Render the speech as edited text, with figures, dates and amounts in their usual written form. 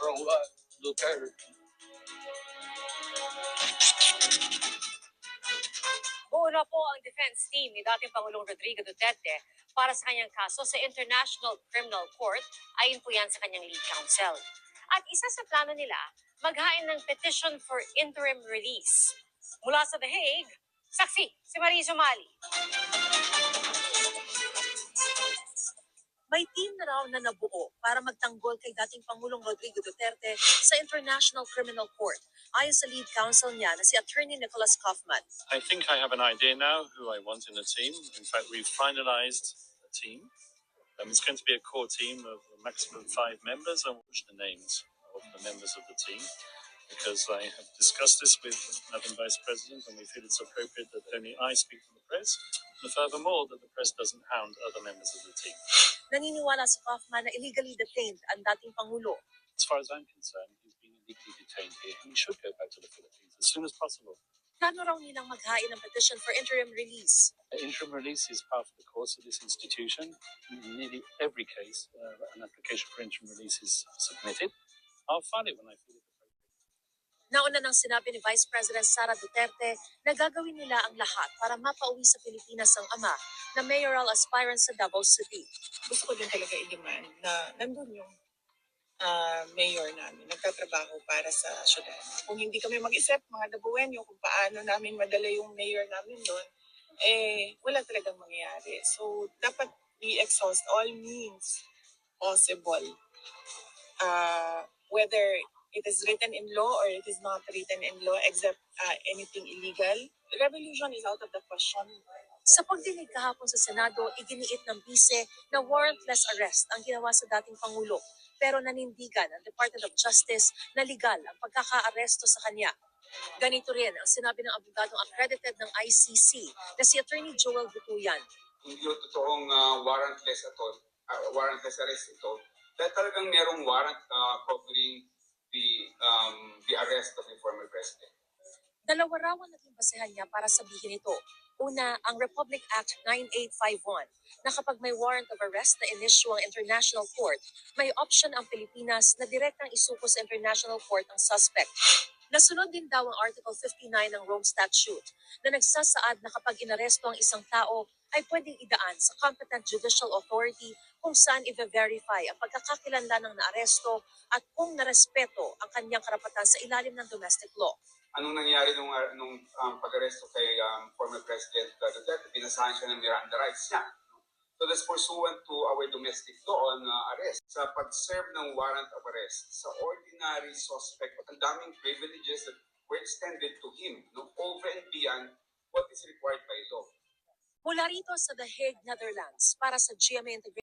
from Duterte. Buo na po ang defense team ni dating Pangulong Rodrigo Duterte para sa kanyang kaso sa International Criminal Court ayon po yan sa kanyang lead counsel. At isa sa plano nila, maghain ng petition for interim release. Mula sa The Hague, saksi si Marie Zumali. May team na raw na nabuo para magtanggol kay dating Pangulong Rodrigo Duterte sa International Criminal Court. Ayon sa lead counsel niya na si Attorney Nicholas Kaufman. I think I have an idea now who I want in the team. In fact, we've finalized a team. It's going to be a core team of a maximum 5 members. I will push the names of the members of the team because I have discussed this with Madam Vice President and we feel it's appropriate that only I speak to the press and furthermore that the press doesn't hound other members of the team. Naniniwala si Kaufman na illegally detained ang dating Pangulo. As far as I'm concerned, he's been illegally detained here and he should go back to the Philippines as soon as possible. Plano raw nilang maghain ng petition for interim release. The interim release is part of the course of this institution. In nearly every case, an application for interim release is submitted. I'll file it when I feel it appropriate. Nauna nang sinabi ni Vice President Sara Duterte na gagawin nila ang lahat para mapauwi sa Pilipinas ang ama na mayoral aspirant sa Davao City. Gusto ko din talaga i-demand na nandun yung mayor namin, nagtatrabaho para sa syudad. Kung hindi kami mag-isip, mga Dabuenyo, kung paano namin madala yung mayor namin doon, wala talagang mangyayari. So, dapat i-exhaust all means possible. Whether it is written in law or it is not written in law, except anything illegal. Revolution is out of the question. Sa pagdinig kahapon sa Senado, iginiit ng bise na warrantless arrest ang ginawa sa dating Pangulo. Pero nanindigan ang Department of Justice na legal ang pagkaka-aresto sa kanya. Ganito rin ang sinabi ng abogadong accredited ng ICC na si Attorney Joel Butuyan. Hindi yung totoong warrantless arrest ito. Dahil talagang merong warrant covering the arrest of the former president. Dalawa raw ang naging basehan niya para sabihin ito. Una, ang Republic Act 9851 na kapag may warrant of arrest na inisyuang International Court, may option ang Pilipinas na direktang isuko sa International Court ang suspect. Nasunod din daw ang Article 59 ng Rome Statute na nagsasaad na kapag inaresto ang isang tao ay pwedeng idaan sa competent judicial authority kung saan i-verify ang pagkakakilanlan ng naaresto at kung narespeto ang kanyang karapatan sa ilalim ng domestic law. Anong nangyari nung pag-aresto kay former President Duterte? Pinasahan siya ng Miranda rights niya. So that's pursuant to our domestic law on arrest. Sa pag-serve ng warrant of arrest, sa ordinary suspect, ang daming privileges that were extended to him, no, over and beyond what is required by law. Mula rito sa The Hague, Netherlands, para sa GMA Integrated